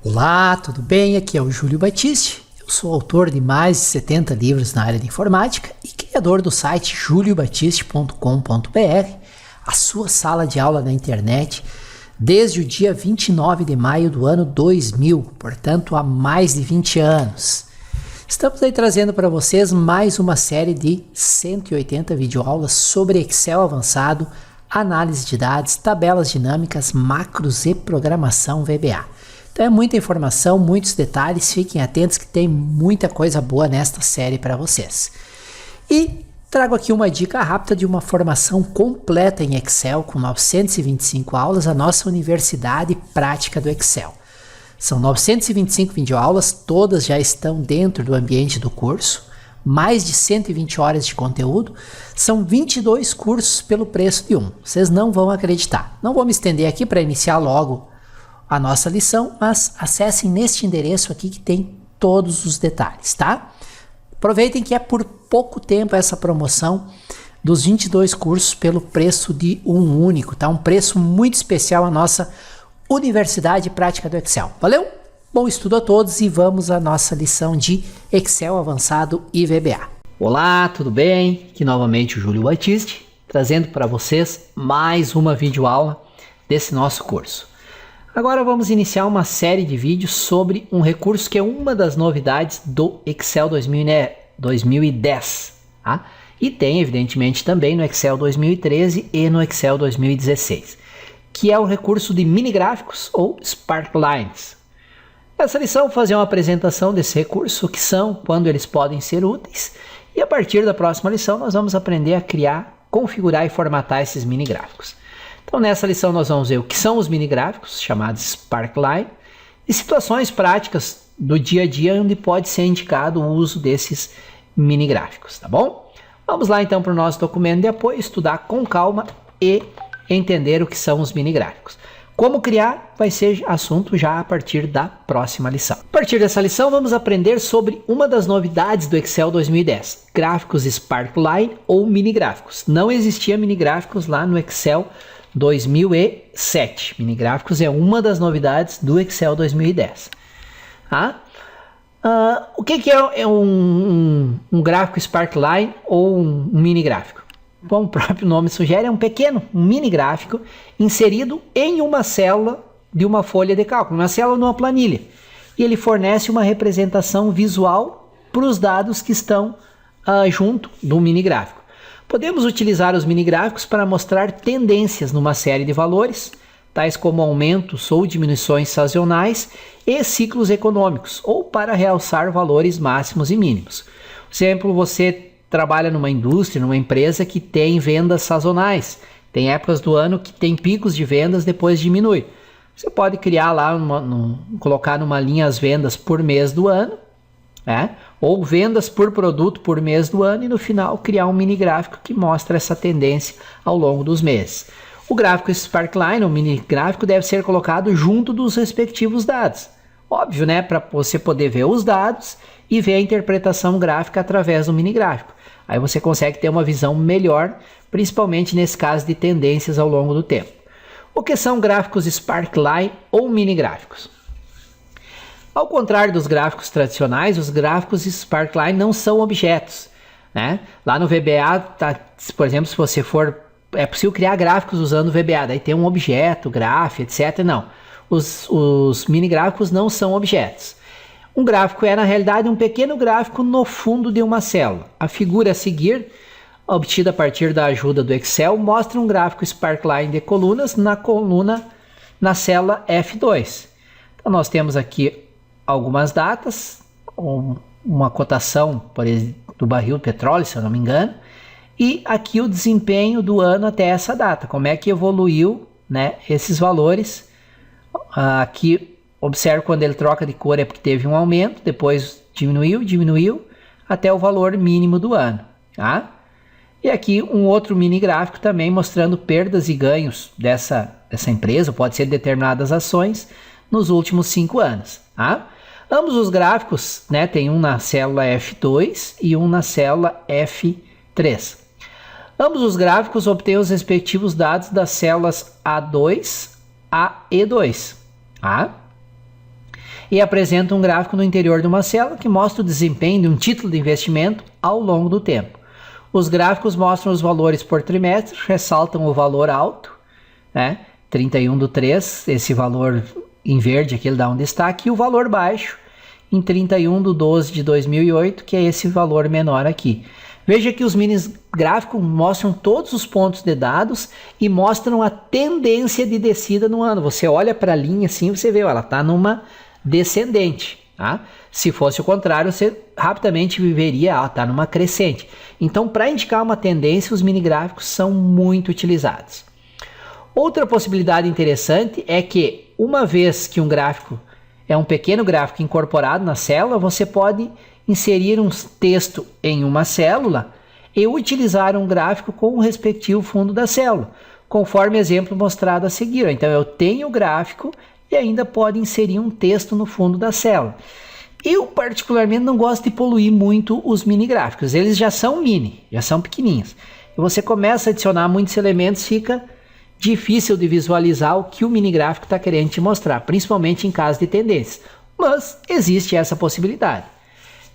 Olá, tudo bem? Aqui é o Júlio Batiste. Eu sou autor de mais de 70 livros na área de informática e criador do site juliobatiste.com.br, a sua sala de aula na internet, desde o dia 29 de maio do ano 2000, portanto há mais de 20 anos. Estamos aí trazendo para vocês mais uma série de 180 videoaulas sobre Excel avançado, análise de dados, tabelas dinâmicas, macros e programação VBA. Então é muita informação, muitos detalhes, fiquem atentos que tem muita coisa boa nesta série para vocês. E trago aqui uma dica rápida de uma formação completa em Excel com 925 aulas, a nossa Universidade Prática do Excel. São 925 videoaulas, todas já estão dentro do ambiente do curso, mais de 120 horas de conteúdo, são 22 cursos pelo preço de um. Vocês não vão acreditar. Não vou me estender aqui para iniciar logo a nossa lição, mas acessem neste endereço aqui que tem todos os detalhes, tá? Aproveitem que é por pouco tempo essa promoção dos 22 cursos pelo preço de um único, tá? Um preço muito especial a nossa Universidade Prática do Excel. Valeu? Bom estudo a todos e vamos à nossa lição de Excel avançado e VBA. Olá, tudo bem? Aqui novamente o Júlio Batiste, trazendo para vocês mais uma videoaula desse nosso curso. Agora vamos iniciar uma série de vídeos sobre um recurso que é uma das novidades do Excel 2010. Tá? E tem, evidentemente, também no Excel 2013 e no Excel 2016, que é o recurso de mini gráficos ou Sparklines. Nessa lição vou fazer uma apresentação desse recurso, o que são, quando eles podem ser úteis, e a partir da próxima lição nós vamos aprender a criar, configurar e formatar esses mini gráficos. Então nessa lição nós vamos ver o que são os mini gráficos, chamados Sparkline, e situações práticas do dia a dia onde pode ser indicado o uso desses mini gráficos, tá bom? Vamos lá então para o nosso documento de apoio, estudar com calma e entender o que são os mini gráficos. Como criar vai ser assunto já a partir da próxima lição. A partir dessa lição vamos aprender sobre uma das novidades do Excel 2010, gráficos Sparkline ou mini gráficos. Não existia mini gráficos lá no Excel 2007. Mini gráficos é uma das novidades do Excel 2010. Tá? O que é um gráfico Sparkline ou um mini gráfico? Como o próprio nome sugere, é um mini gráfico inserido em uma célula de uma folha de cálculo, uma célula numa planilha. E ele fornece uma representação visual para os dados que estão junto do mini gráfico. Podemos utilizar os mini gráficos para mostrar tendências numa série de valores, tais como aumentos ou diminuições sazonais e ciclos econômicos, ou para realçar valores máximos e mínimos. Por exemplo, você trabalha numa indústria, numa empresa que tem vendas sazonais. Tem épocas do ano que tem picos de vendas, depois diminui. Você pode criar lá, colocar numa linha as vendas por mês do ano, ou vendas por produto por mês do ano, e no final criar um mini gráfico que mostra essa tendência ao longo dos meses. O gráfico Sparkline, o mini gráfico, deve ser colocado junto dos respectivos dados. Óbvio, né? Para você poder ver os dados e ver a interpretação gráfica através do mini gráfico. Aí você consegue ter uma visão melhor, principalmente nesse caso de tendências ao longo do tempo. O que são gráficos Sparkline ou mini gráficos? Ao contrário dos gráficos tradicionais, os gráficos Sparkline não são objetos, né? Lá no VBA, por exemplo, se você for, é possível criar gráficos usando o VBA, daí tem um objeto, grafo, etc. Não, os mini gráficos não são objetos. Um gráfico é, na realidade, um pequeno gráfico no fundo de uma célula. A figura a seguir, obtida a partir da ajuda do Excel, mostra um gráfico Sparkline de colunas na célula F2. Então nós temos aqui algumas datas, uma cotação, por exemplo, do barril de petróleo, se eu não me engano, e aqui o desempenho do ano até essa data, como é que evoluiu, né, esses valores. Aqui, observe quando ele troca de cor é porque teve um aumento, depois diminuiu, até o valor mínimo do ano. Tá? E aqui um outro mini gráfico também mostrando perdas e ganhos dessa empresa, pode ser determinadas ações, nos últimos 5 anos. Tá? Ambos os gráficos, né, tem um na célula F2 e um na célula F3. Ambos os gráficos obtêm os respectivos dados das células A2 a E2. Tá? e apresenta um gráfico no interior de uma célula que mostra o desempenho de um título de investimento ao longo do tempo. Os gráficos mostram os valores por trimestre, ressaltam o valor alto, né? 31/3, esse valor em verde aqui ele dá um destaque, e o valor baixo em 31/12 de 2008, que é esse valor menor aqui. Veja que os mini gráficos mostram todos os pontos de dados e mostram a tendência de descida no ano. Você olha para a linha assim, você vê, ela está numa descendente. Tá? Se fosse o contrário, você rapidamente veria, está numa crescente. Então, para indicar uma tendência, os mini gráficos são muito utilizados. Outra possibilidade interessante é que, uma vez que um gráfico é um pequeno gráfico incorporado na célula, você pode inserir um texto em uma célula e utilizar um gráfico com o respectivo fundo da célula, conforme exemplo mostrado a seguir. Então, eu tenho o gráfico e ainda pode inserir um texto no fundo da célula. Eu, particularmente, não gosto de poluir muito os mini gráficos. Eles já são mini, já são pequenininhos. E você começa a adicionar muitos elementos, fica difícil de visualizar o que o mini gráfico está querendo te mostrar, principalmente em caso de tendências. Mas existe essa possibilidade.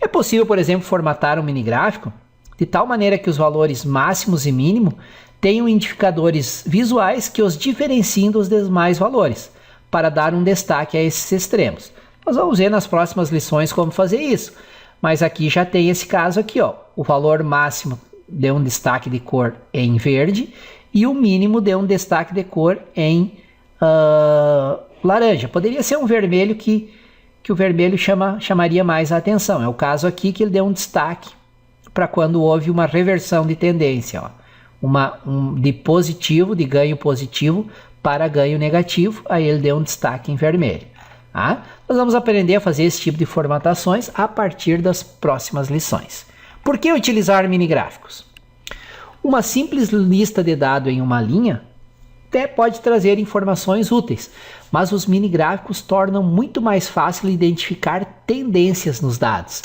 É possível, por exemplo, formatar um mini gráfico de tal maneira que os valores máximos e mínimo tenham indicadores visuais que os diferenciem dos demais valores, para dar um destaque a esses extremos. Nós vamos ver nas próximas lições como fazer isso, mas aqui já tem esse caso aqui, ó. O valor máximo deu um destaque de cor em verde e o mínimo deu um destaque de cor em laranja. Poderia ser um vermelho que o vermelho chamaria mais a atenção. É o caso aqui que ele deu um destaque para quando houve uma reversão de tendência, ó. De positivo, de ganho positivo para ganho negativo, aí ele deu um destaque em vermelho. Tá? Nós vamos aprender a fazer esse tipo de formatações a partir das próximas lições. Por que utilizar mini gráficos? Uma simples lista de dados em uma linha até pode trazer informações úteis, mas os mini gráficos tornam muito mais fácil identificar tendências nos dados.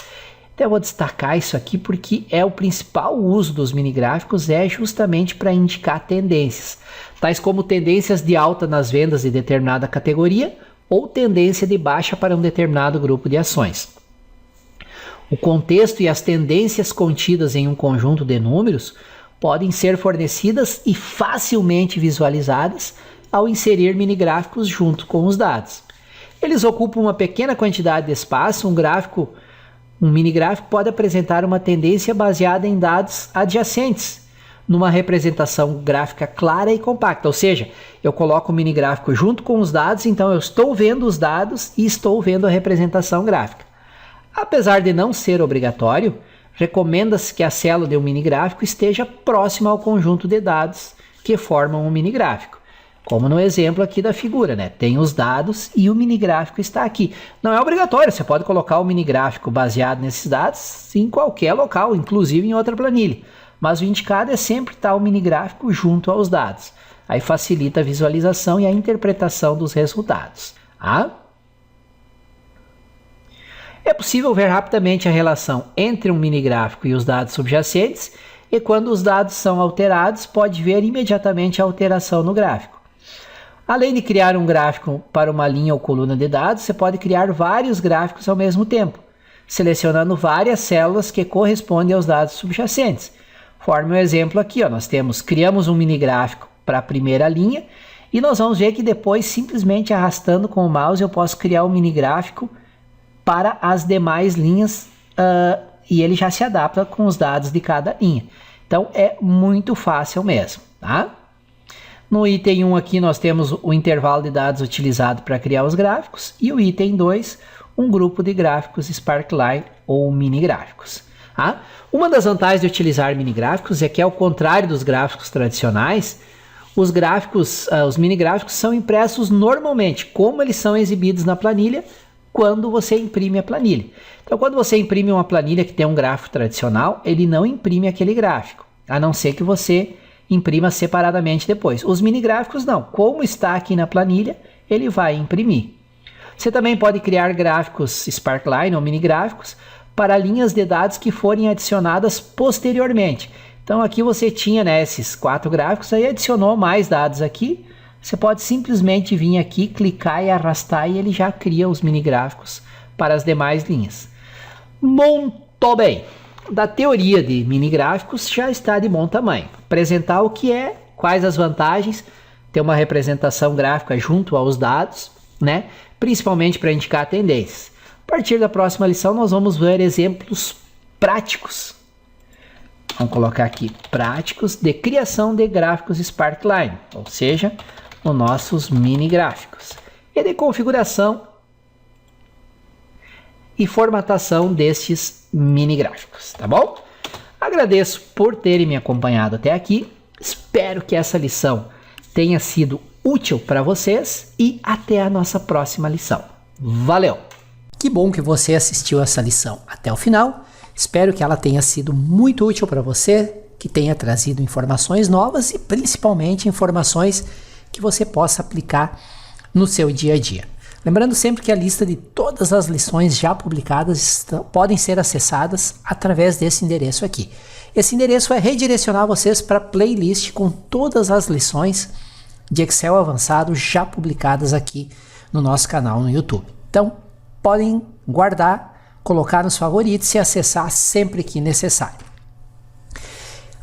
Então eu vou destacar isso aqui porque o principal uso dos mini gráficos é justamente para indicar tendências, tais como tendências de alta nas vendas de determinada categoria ou tendência de baixa para um determinado grupo de ações. O contexto e as tendências contidas em um conjunto de números podem ser fornecidas e facilmente visualizadas ao inserir mini gráficos junto com os dados. Eles ocupam uma pequena quantidade de espaço. Um mini gráfico pode apresentar uma tendência baseada em dados adjacentes, numa representação gráfica clara e compacta. Ou seja, eu coloco o mini gráfico junto com os dados, então eu estou vendo os dados e estou vendo a representação gráfica. Apesar de não ser obrigatório, recomenda-se que a célula de um mini gráfico esteja próxima ao conjunto de dados que formam um mini gráfico. Como no exemplo aqui da figura, né? Tem os dados e o mini gráfico está aqui. Não é obrigatório, você pode colocar o mini gráfico baseado nesses dados em qualquer local, inclusive em outra planilha. Mas o indicado é sempre estar o mini gráfico junto aos dados. Aí facilita a visualização e a interpretação dos resultados. É possível ver rapidamente a relação entre um mini gráfico e os dados subjacentes, e quando os dados são alterados, pode ver imediatamente a alteração no gráfico. Além de criar um gráfico para uma linha ou coluna de dados, você pode criar vários gráficos ao mesmo tempo, selecionando várias células que correspondem aos dados subjacentes. Forme um exemplo aqui, ó, criamos um mini gráfico para a primeira linha e nós vamos ver que depois, simplesmente arrastando com o mouse, eu posso criar um mini gráfico para as demais linhas e ele já se adapta com os dados de cada linha. Então é muito fácil mesmo, tá? No item 1 aqui nós temos o intervalo de dados utilizado para criar os gráficos e o item 2, um grupo de gráficos Sparkline ou mini gráficos. Tá? Uma das vantagens de utilizar mini gráficos é que, ao contrário dos gráficos tradicionais, os mini gráficos são impressos normalmente, como eles são exibidos na planilha, quando você imprime a planilha. Então, quando você imprime uma planilha que tem um gráfico tradicional, ele não imprime aquele gráfico, a não ser que você imprima separadamente depois. Os mini gráficos não, como está aqui na planilha, ele vai imprimir. Você também pode criar gráficos Sparkline ou mini gráficos para linhas de dados que forem adicionadas posteriormente. Então aqui você tinha, né, esses 4 gráficos, aí adicionou mais dados aqui, você pode simplesmente vir aqui, clicar e arrastar e ele já cria os mini gráficos para as demais linhas. Muito bem! Da teoria de mini gráficos já está de bom tamanho. Apresentar o que é, quais as vantagens, ter uma representação gráfica junto aos dados, né? Principalmente para indicar tendências. A partir da próxima lição nós vamos ver exemplos práticos. Vamos colocar aqui práticos de criação de gráficos Sparkline, ou seja, os nossos mini gráficos. E de configuração e formatação destes mini gráficos, tá bom? Agradeço por terem me acompanhado até aqui. Espero que essa lição tenha sido útil para vocês e até a nossa próxima lição. Valeu! Que bom que você assistiu essa lição até o final. Espero que ela tenha sido muito útil para você, que tenha trazido informações novas e principalmente informações que você possa aplicar no seu dia a dia. Lembrando sempre que a lista de todas as lições já publicadas podem ser acessadas através desse endereço aqui. Esse endereço vai redirecionar vocês para a playlist com todas as lições de Excel avançado já publicadas aqui no nosso canal no YouTube. Então, podem guardar, colocar nos favoritos e acessar sempre que necessário.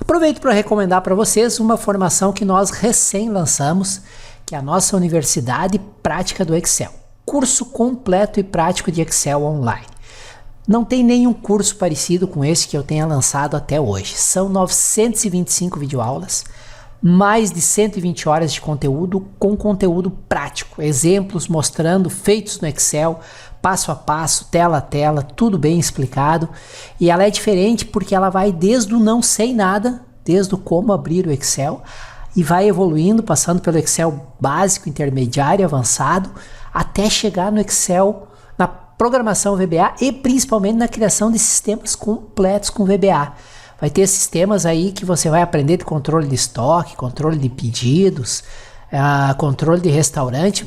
Aproveito para recomendar para vocês uma formação que nós recém lançamos, que é a nossa Universidade Prática do Excel. Curso completo e prático de Excel online. Não tem nenhum curso parecido com esse que eu tenha lançado até hoje. São 925 videoaulas, mais de 120 horas de conteúdo com conteúdo prático, exemplos mostrando feitos no Excel, passo a passo, tela a tela, tudo bem explicado. E ela é diferente porque ela vai desde o não sei nada, desde o como abrir o Excel, e vai evoluindo, passando pelo Excel básico, intermediário, avançado, até chegar no Excel, na programação VBA e principalmente na criação de sistemas completos com VBA. Vai ter sistemas aí que você vai aprender de controle de estoque, controle de pedidos, controle de restaurante,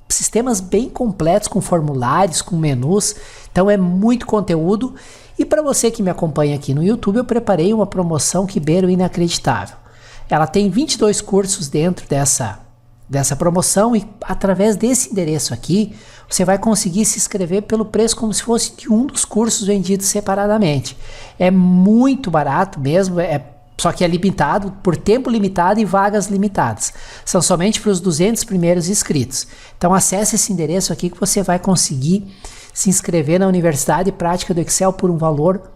sistemas bem completos com formulários, com menus. Então é muito conteúdo. E para você que me acompanha aqui no YouTube, eu preparei uma promoção que beira o inacreditável. Ela tem 22 cursos dentro dessa promoção e através desse endereço aqui, você vai conseguir se inscrever pelo preço como se fosse de um dos cursos vendidos separadamente. É muito barato mesmo, só que é limitado, por tempo limitado e vagas limitadas. São somente para os 200 primeiros inscritos. Então acesse esse endereço aqui que você vai conseguir se inscrever na Universidade Prática do Excel por um valor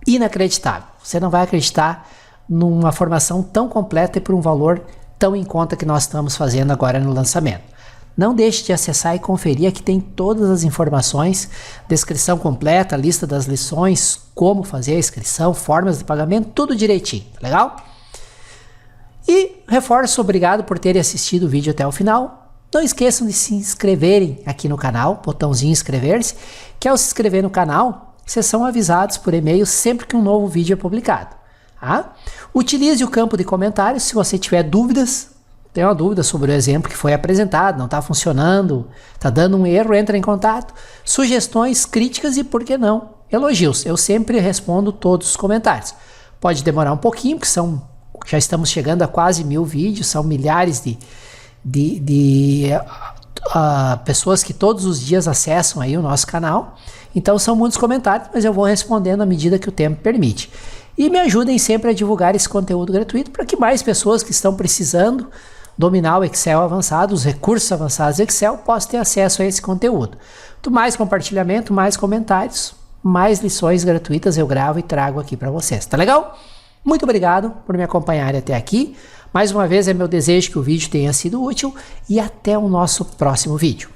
inacreditável. Você não vai acreditar numa formação tão completa e por um valor tão em conta que nós estamos fazendo agora no lançamento. Não deixe de acessar e conferir, aqui tem todas as informações, descrição completa, lista das lições, como fazer a inscrição, formas de pagamento, tudo direitinho, legal? E reforço, obrigado por terem assistido o vídeo até o final. Não esqueçam de se inscreverem aqui no canal, botãozinho inscrever-se, que ao se inscrever no canal, vocês são avisados por e-mail sempre que um novo vídeo é publicado. Tá? Utilize o campo de comentários se você tiver dúvidas. Tem uma dúvida sobre o exemplo que foi apresentado, não está funcionando, está dando um erro, entra em contato. Sugestões, críticas e, por que não, elogios. Eu sempre respondo todos os comentários. Pode demorar um pouquinho, porque já estamos chegando a quase 1000 vídeos, são milhares de pessoas que todos os dias acessam aí o nosso canal. Então são muitos comentários, mas eu vou respondendo à medida que o tempo permite. E me ajudem sempre a divulgar esse conteúdo gratuito para que mais pessoas que estão precisando dominar o Excel avançado, os recursos avançados do Excel, possam ter acesso a esse conteúdo. Quanto mais compartilhamento, mais comentários, mais lições gratuitas eu gravo e trago aqui para vocês. Tá legal? Muito obrigado por me acompanharem até aqui. Mais uma vez é meu desejo que o vídeo tenha sido útil e até o nosso próximo vídeo.